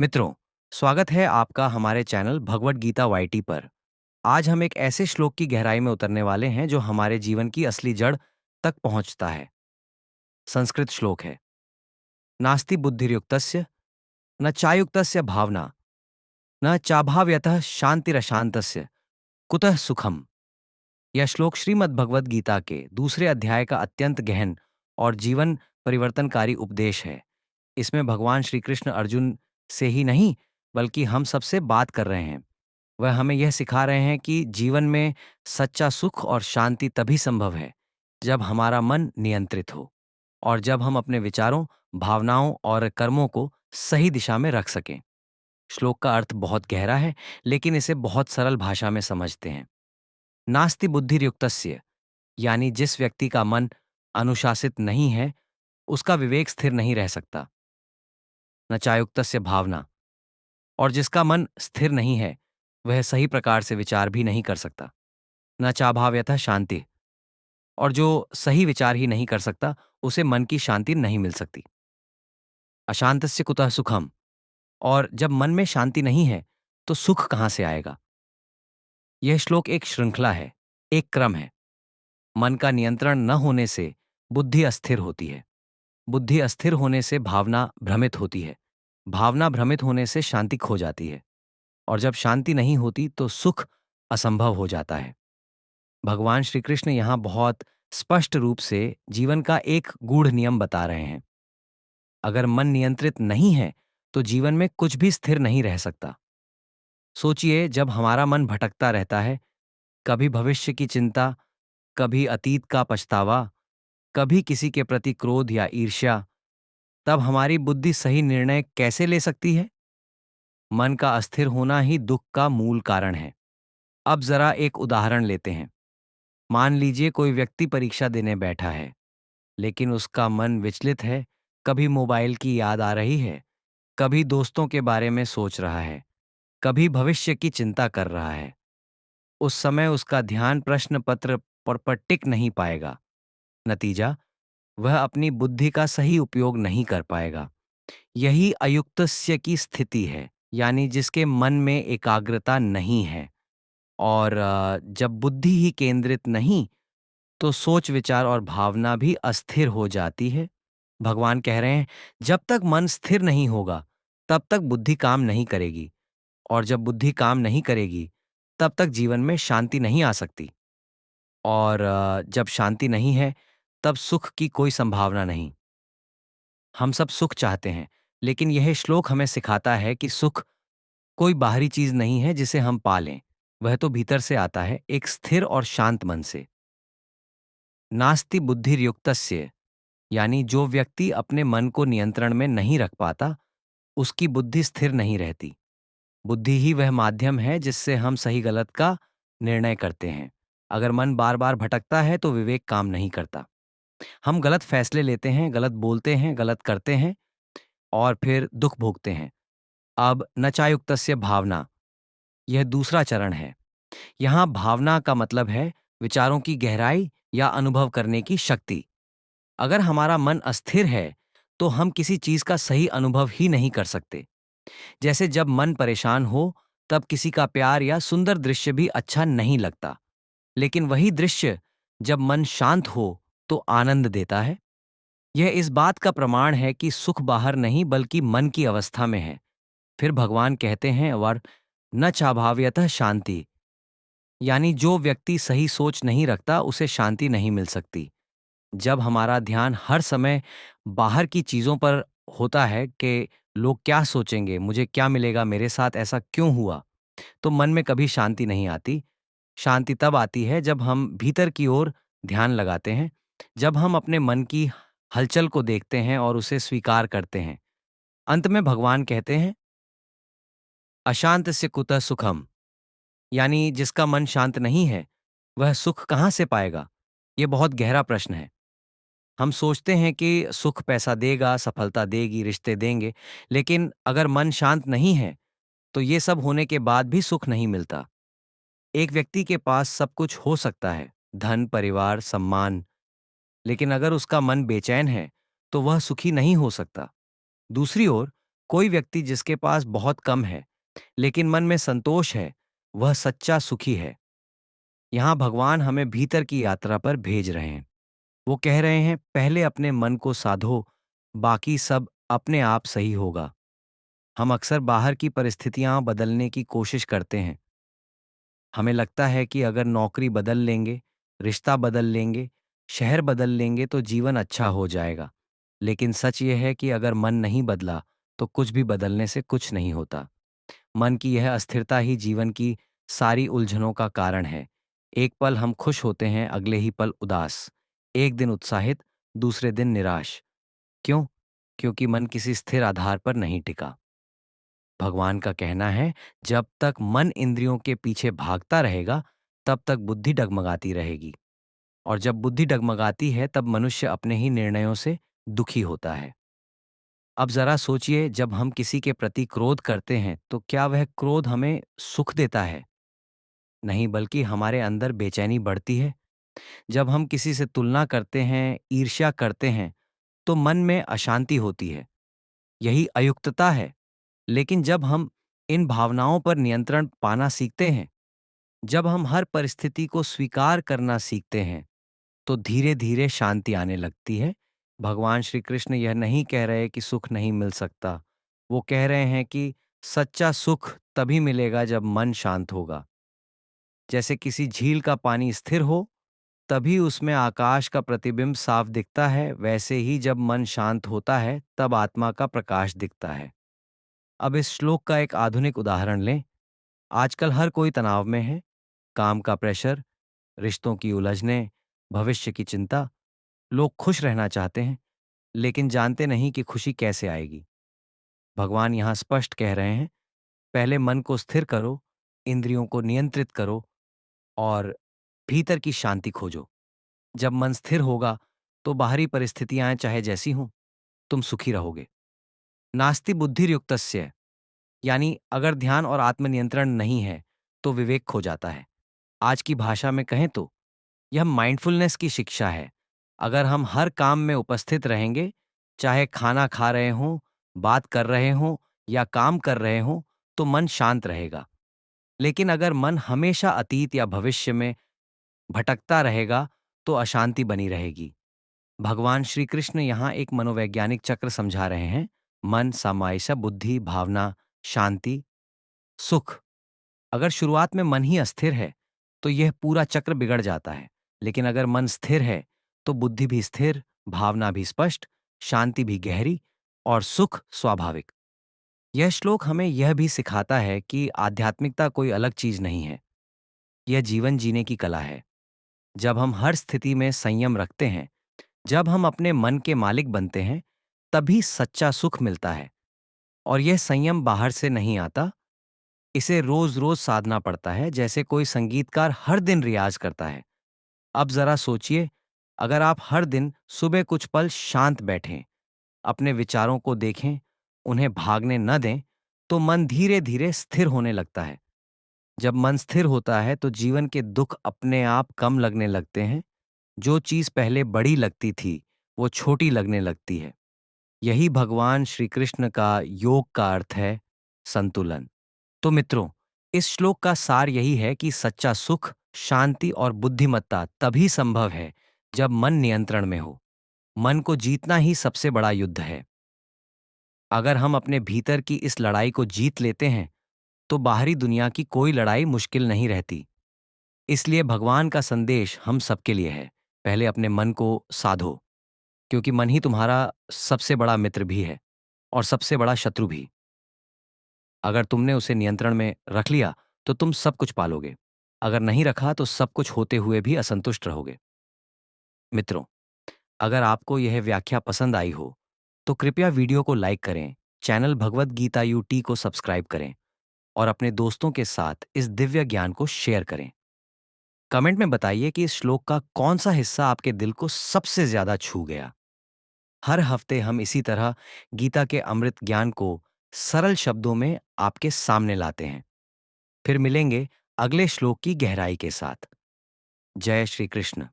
मित्रों, स्वागत है आपका हमारे चैनल भगवत गीता वाईटी पर। आज हम एक ऐसे श्लोक की गहराई में उतरने वाले हैं जो हमारे जीवन की असली जड़ तक पहुंचता है। संस्कृत श्लोक है, नास्ति बुद्धिर्युक्तस्य न चायुक्तस्य भावना न चाभाव्यतः शांतिरशांतस्य कुतः सुखम। यह श्लोक श्रीमद् भगवत गीता के दूसरे अध्याय का अत्यंत गहन और जीवन परिवर्तनकारी उपदेश है। इसमें भगवान श्री कृष्ण अर्जुन से ही नहीं, बल्कि हम सबसे बात कर रहे हैं। वह हमें यह सिखा रहे हैं कि जीवन में सच्चा सुख और शांति तभी संभव है जब हमारा मन नियंत्रित हो और जब हम अपने विचारों, भावनाओं और कर्मों को सही दिशा में रख सकें। श्लोक का अर्थ बहुत गहरा है, लेकिन इसे बहुत सरल भाषा में समझते हैं। नास्ति बुद्धिर्युक्तस्य, यानी जिस व्यक्ति का मन अनुशासित नहीं है, उसका विवेक स्थिर नहीं रह सकता। न चायुक्तस्य भावना, और जिसका मन स्थिर नहीं है, वह सही प्रकार से विचार भी नहीं कर सकता। न चाभाव्यतः शांति, और जो सही विचार ही नहीं कर सकता, उसे मन की शांति नहीं मिल सकती। अशांतस्य कुतः सुखम, और जब मन में शांति नहीं है तो सुख कहाँ से आएगा। यह श्लोक एक श्रृंखला है, एक क्रम है। मन का नियंत्रण न होने से बुद्धि अस्थिर होती है, बुद्धि अस्थिर होने से भावना भ्रमित होती है, भावना भ्रमित होने से शांति खो जाती है, और जब शांति नहीं होती तो सुख असंभव हो जाता है। भगवान श्री कृष्ण यहाँ बहुत स्पष्ट रूप से जीवन का एक गूढ़ नियम बता रहे हैं। अगर मन नियंत्रित नहीं है तो जीवन में कुछ भी स्थिर नहीं रह सकता। सोचिए, जब हमारा मन भटकता रहता है, कभी भविष्य की चिंता, कभी अतीत का पछतावा, कभी किसी के प्रति क्रोध या ईर्ष्या, तब हमारी बुद्धि सही निर्णय कैसे ले सकती है। मन का अस्थिर होना ही दुख का मूल कारण है। अब जरा एक उदाहरण लेते हैं। मान लीजिए कोई व्यक्ति परीक्षा देने बैठा है, लेकिन उसका मन विचलित है। कभी मोबाइल की याद आ रही है, कभी दोस्तों के बारे में सोच रहा है, कभी भविष्य की चिंता कर रहा है। उस समय उसका ध्यान प्रश्न पत्र पर टिक नहीं पाएगा। नतीजा, वह अपनी बुद्धि का सही उपयोग नहीं कर पाएगा। यही अयुक्तस्य की स्थिति है, यानी जिसके मन में एकाग्रता नहीं है। और जब बुद्धि ही केंद्रित नहीं, तो सोच, विचार और भावना भी अस्थिर हो जाती है। भगवान कह रहे हैं, जब तक मन स्थिर नहीं होगा, तब तक बुद्धि काम नहीं करेगी, और जब बुद्धि काम नहीं करेगी, तब तक जीवन में शांति नहीं आ सकती। और जब शांति नहीं है, तब सुख की कोई संभावना नहीं। हम सब सुख चाहते हैं, लेकिन यह श्लोक हमें सिखाता है कि सुख कोई बाहरी चीज नहीं है जिसे हम पा लें। वह तो भीतर से आता है, एक स्थिर और शांत मन से। नास्ति बुद्धिर्युक्तस्य, यानी जो व्यक्ति अपने मन को नियंत्रण में नहीं रख पाता, उसकी बुद्धि स्थिर नहीं रहती। बुद्धि ही वह माध्यम है जिससे हम सही गलत का निर्णय करते हैं। अगर मन बार बार भटकता है तो विवेक काम नहीं करता। हम गलत फैसले लेते हैं, गलत बोलते हैं, गलत करते हैं, और फिर दुख भोगते हैं। अब नचायुक्तस्य भावना, यह दूसरा चरण है। यहाँ भावना का मतलब है विचारों की गहराई या अनुभव करने की शक्ति। अगर हमारा मन अस्थिर है, तो हम किसी चीज का सही अनुभव ही नहीं कर सकते। जैसे जब मन परेशान हो, तब किसी का प्यार या सुंदर दृश्य भी अच्छा नहीं लगता। लेकिन वही दृश्य जब मन शांत हो, तो आनंद देता है। यह इस बात का प्रमाण है कि सुख बाहर नहीं, बल्कि मन की अवस्था में है। फिर भगवान कहते हैं, वर न चाभाव्यतः शांति, यानी जो व्यक्ति सही सोच नहीं रखता, उसे शांति नहीं मिल सकती। जब हमारा ध्यान हर समय बाहर की चीजों पर होता है कि लोग क्या सोचेंगे, मुझे क्या मिलेगा, मेरे साथ ऐसा क्यों हुआ, तो मन में कभी शांति नहीं आती। शांति तब आती है जब हम भीतर की ओर ध्यान लगाते हैं, जब हम अपने मन की हलचल को देखते हैं और उसे स्वीकार करते हैं। अंत में भगवान कहते हैं, अशांत से कुतः सुखम, यानी जिसका मन शांत नहीं है, वह सुख कहाँ से पाएगा। ये बहुत गहरा प्रश्न है। हम सोचते हैं कि सुख पैसा देगा, सफलता देगी, रिश्ते देंगे, लेकिन अगर मन शांत नहीं है, तो ये सब होने के बाद भी सुख नहीं मिलता। एक व्यक्ति के पास सब कुछ हो सकता है, धन, परिवार, सम्मान, लेकिन अगर उसका मन बेचैन है, तो वह सुखी नहीं हो सकता। दूसरी ओर, कोई व्यक्ति जिसके पास बहुत कम है लेकिन मन में संतोष है, वह सच्चा सुखी है। यहाँ भगवान हमें भीतर की यात्रा पर भेज रहे हैं। वो कह रहे हैं, पहले अपने मन को साधो, बाकी सब अपने आप सही होगा। हम अक्सर बाहर की परिस्थितियां बदलने की कोशिश करते हैं। हमें लगता है कि अगर नौकरी बदल लेंगे, रिश्ता बदल लेंगे, शहर बदल लेंगे तो जीवन अच्छा हो जाएगा। लेकिन सच यह है कि अगर मन नहीं बदला तो कुछ भी बदलने से कुछ नहीं होता। मन की यह अस्थिरता ही जीवन की सारी उलझनों का कारण है। एक पल हम खुश होते हैं, अगले ही पल उदास। एक दिन उत्साहित, दूसरे दिन निराश। क्यों? क्योंकि मन किसी स्थिर आधार पर नहीं टिका। भगवान का कहना है, जब तक मन इंद्रियों के पीछे भागता रहेगा, तब तक बुद्धि डगमगाती रहेगी। और जब बुद्धि डगमगाती है, तब मनुष्य अपने ही निर्णयों से दुखी होता है। अब जरा सोचिए, जब हम किसी के प्रति क्रोध करते हैं, तो क्या वह क्रोध हमें सुख देता है? नहीं, बल्कि हमारे अंदर बेचैनी बढ़ती है। जब हम किसी से तुलना करते हैं, ईर्ष्या करते हैं, तो मन में अशांति होती है। यही अयुक्तता है। लेकिन जब हम इन भावनाओं पर नियंत्रण पाना सीखते हैं, जब हम हर परिस्थिति को स्वीकार करना सीखते हैं, तो धीरे धीरे शांति आने लगती है। भगवान श्री कृष्ण यह नहीं कह रहे कि सुख नहीं मिल सकता। वो कह रहे हैं कि सच्चा सुख तभी मिलेगा जब मन शांत होगा। जैसे किसी झील का पानी स्थिर हो, तभी उसमें आकाश का प्रतिबिंब साफ दिखता है, वैसे ही जब मन शांत होता है, तब आत्मा का प्रकाश दिखता है। अब इस श्लोक का एक आधुनिक उदाहरण लें। आजकल हर कोई तनाव में है। काम का प्रेशर, रिश्तों की उलझनें, भविष्य की चिंता। लोग खुश रहना चाहते हैं, लेकिन जानते नहीं कि खुशी कैसे आएगी। भगवान यहाँ स्पष्ट कह रहे हैं, पहले मन को स्थिर करो, इंद्रियों को नियंत्रित करो और भीतर की शांति खोजो। जब मन स्थिर होगा, तो बाहरी परिस्थितियां चाहे जैसी हों, तुम सुखी रहोगे। नास्ति बुद्धिर्युक्तस्य, यानी अगर ध्यान और आत्मनियंत्रण नहीं है, तो विवेक खो जाता है। आज की भाषा में कहें तो यह माइंडफुलनेस की शिक्षा है। अगर हम हर काम में उपस्थित रहेंगे, चाहे खाना खा रहे हों, बात कर रहे हों या काम कर रहे हों, तो मन शांत रहेगा। लेकिन अगर मन हमेशा अतीत या भविष्य में भटकता रहेगा, तो अशांति बनी रहेगी। भगवान श्री कृष्ण यहाँ एक मनोवैज्ञानिक चक्र समझा रहे हैं। मन, सामायिक बुद्धि, भावना, शांति, सुख। अगर शुरुआत में मन ही अस्थिर है, तो यह पूरा चक्र बिगड़ जाता है। लेकिन अगर मन स्थिर है, तो बुद्धि भी स्थिर, भावना भी स्पष्ट, शांति भी गहरी और सुख स्वाभाविक। यह श्लोक हमें यह भी सिखाता है कि आध्यात्मिकता कोई अलग चीज नहीं है। यह जीवन जीने की कला है। जब हम हर स्थिति में संयम रखते हैं, जब हम अपने मन के मालिक बनते हैं, तभी सच्चा सुख मिलता है। और यह संयम बाहर से नहीं आता। इसे रोज रोज साधना पड़ता है, जैसे कोई संगीतकार हर दिन रियाज करता है। अब जरा सोचिए, अगर आप हर दिन सुबह कुछ पल शांत बैठें, अपने विचारों को देखें, उन्हें भागने न दें, तो मन धीरे धीरे स्थिर होने लगता है। जब मन स्थिर होता है, तो जीवन के दुख अपने आप कम लगने लगते हैं। जो चीज पहले बड़ी लगती थी, वो छोटी लगने लगती है। यही भगवान श्री कृष्ण का योग का अर्थ है, संतुलन। तो मित्रों, इस श्लोक का सार यही है कि सच्चा सुख, शांति और बुद्धिमत्ता तभी संभव है जब मन नियंत्रण में हो। मन को जीतना ही सबसे बड़ा युद्ध है। अगर हम अपने भीतर की इस लड़ाई को जीत लेते हैं, तो बाहरी दुनिया की कोई लड़ाई मुश्किल नहीं रहती। इसलिए भगवान का संदेश हम सबके लिए है, पहले अपने मन को साधो, क्योंकि मन ही तुम्हारा सबसे बड़ा मित्र भी है और सबसे बड़ा शत्रु भी। अगर तुमने उसे नियंत्रण में रख लिया, तो तुम सब कुछ पालोगे। अगर नहीं रखा, तो सब कुछ होते हुए भी असंतुष्ट रहोगे। मित्रों, अगर आपको यह व्याख्या पसंद आई हो, तो कृपया वीडियो को लाइक करें, चैनल भगवत गीता यूटी को सब्सक्राइब करें और अपने दोस्तों के साथ इस दिव्य ज्ञान को शेयर करें। कमेंट में बताइए कि इस श्लोक का कौन सा हिस्सा आपके दिल को सबसे ज्यादा छू गया। हर हफ्ते हम इसी तरह गीता के अमृत ज्ञान को सरल शब्दों में आपके सामने लाते हैं। फिर मिलेंगे अगले श्लोक की गहराई के साथ। जय श्री कृष्ण।